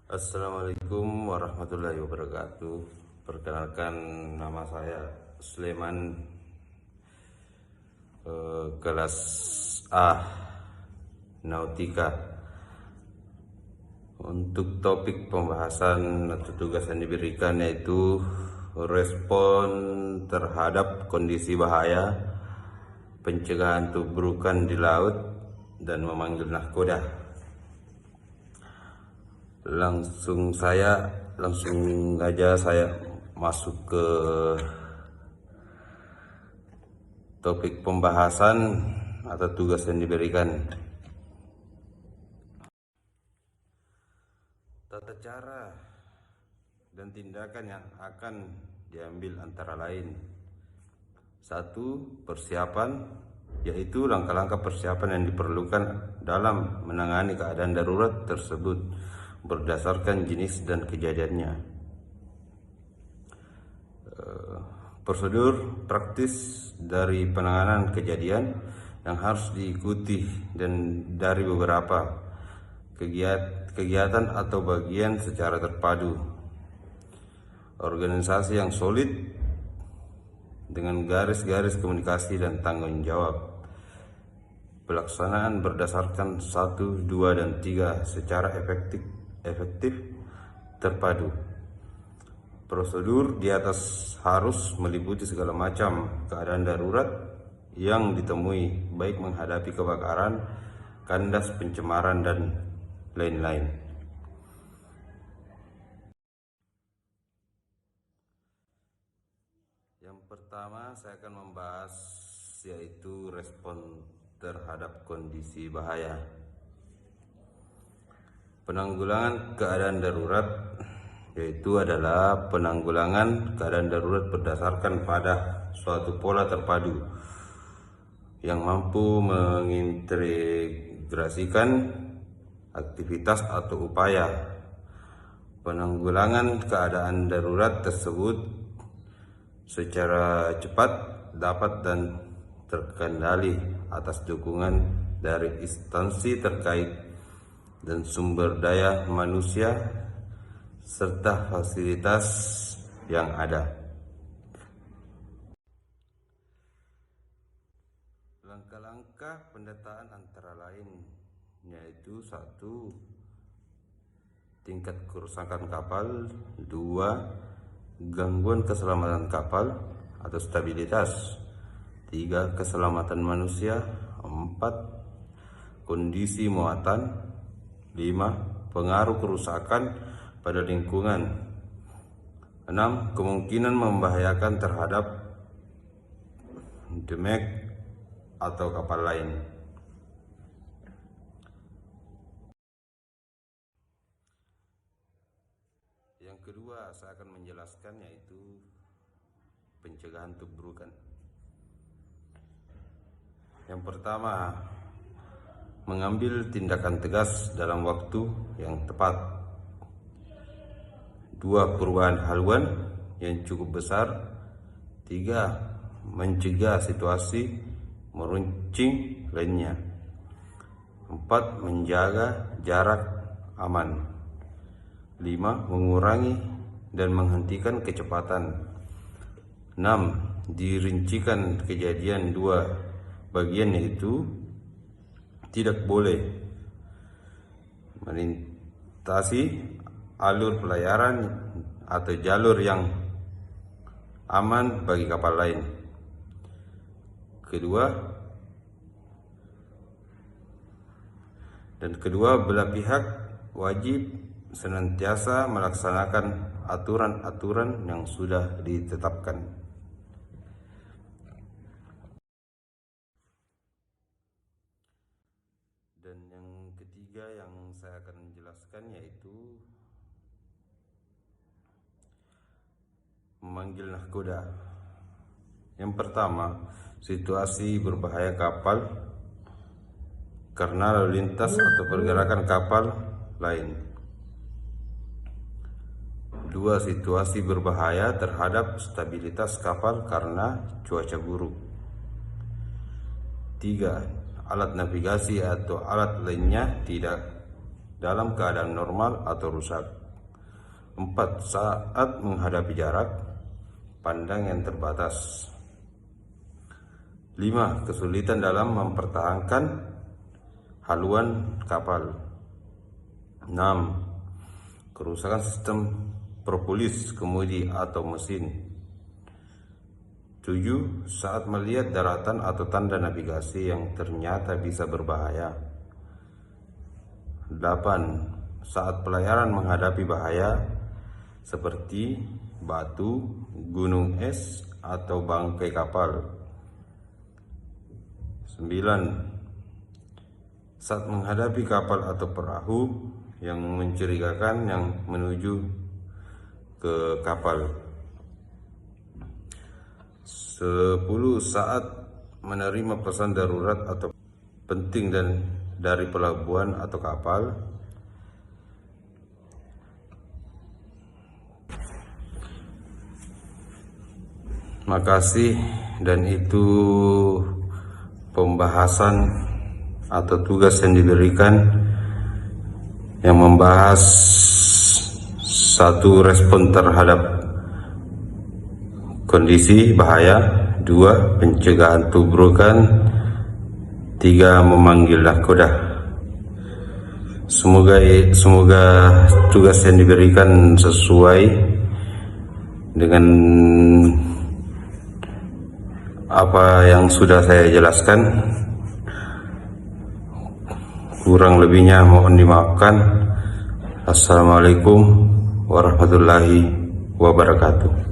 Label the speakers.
Speaker 1: Assalamualaikum warahmatullahi wabarakatuh. Perkenalkan, nama saya Sulaiman, kelas A Nautika. Untuk topik pembahasan atau tugas yang diberikan yaitu respon terhadap kondisi bahaya, pencegahan tubrukan di laut, dan memanggil nahkoda. Langsung aja saya masuk ke topik pembahasan atau tugas yang diberikan. Tata cara dan tindakan yang akan diambil antara lain: 1. Persiapan, yaitu langkah-langkah persiapan yang diperlukan dalam menangani keadaan darurat tersebut berdasarkan jenis dan kejadiannya. Prosedur praktis dari penanganan kejadian yang harus diikuti dan dari beberapa kegiatan atau bagian secara terpadu. Organisasi yang solid dengan garis-garis komunikasi dan tanggung jawab. Pelaksanaan berdasarkan 1, 2, dan 3 secara efektif terpadu. Prosedur di atas harus meliputi segala macam keadaan darurat yang ditemui, baik menghadapi kebakaran, kandas, pencemaran, dan lain-lain. Yang pertama saya akan membahas yaitu respon terhadap kondisi bahaya. Penanggulangan keadaan darurat yaitu adalah penanggulangan keadaan darurat berdasarkan pada suatu pola terpadu yang mampu mengintegrasikan aktivitas atau upaya penanggulangan keadaan darurat tersebut secara cepat, dapat, dan terkendali atas dukungan dari instansi terkait dan sumber daya manusia serta fasilitas yang ada. Langkah-langkah pendataan antara lain yaitu: 1. Tingkat kerusakan kapal. 2. Gangguan keselamatan kapal atau stabilitas. 3. Keselamatan manusia. 4. Kondisi muatan. 5. Pengaruh kerusakan pada lingkungan. 6. Kemungkinan membahayakan terhadap damage atau kapal lain. Yang kedua saya akan menjelaskan yaitu pencegahan tubrukan. Yang pertama, mengambil tindakan tegas dalam waktu yang tepat. 2. Perubahan haluan yang cukup besar. 3. Mencegah situasi meruncing lainnya. 4. Menjaga jarak aman. 5. Mengurangi dan menghentikan kecepatan. 6. Dirincikan kejadian 2 bagian, yaitu: tidak boleh melintasi alur pelayaran atau jalur yang aman bagi kapal lain. Kedua, belah pihak wajib senantiasa melaksanakan aturan-aturan yang sudah ditetapkan. Dan yang ketiga yang saya akan jelaskan yaitu memanggil nahkoda. Yang pertama, situasi berbahaya kapal karena lalu lintas atau pergerakan kapal lain. 2. Situasi berbahaya terhadap stabilitas kapal karena cuaca buruk. 3. Alat navigasi atau alat lainnya tidak dalam keadaan normal atau rusak. 4. Saat menghadapi jarak pandang yang terbatas. 5. Kesulitan dalam mempertahankan haluan kapal. 6. Kerusakan sistem propolis kemudi atau mesin. 7. Saat melihat daratan atau tanda navigasi yang ternyata bisa berbahaya. 8. Saat pelayaran menghadapi bahaya seperti batu, gunung es, atau bangkai kapal. 9. Saat menghadapi kapal atau perahu yang mencurigakan yang menuju ke kapal. 10. Saat menerima pesan darurat atau penting dari pelabuhan atau kapal. 11. Makasih, dan itu pembahasan atau tugas yang diberikan yang membahas 1. Respon terhadap kondisi bahaya. 2. Pencegahan tubrukan. 3. Memanggil nahkoda. Semoga tugas yang diberikan sesuai dengan apa yang sudah saya jelaskan. Kurang lebihnya mohon dimaafkan. Assalamualaikum warahmatullahi wabarakatuh.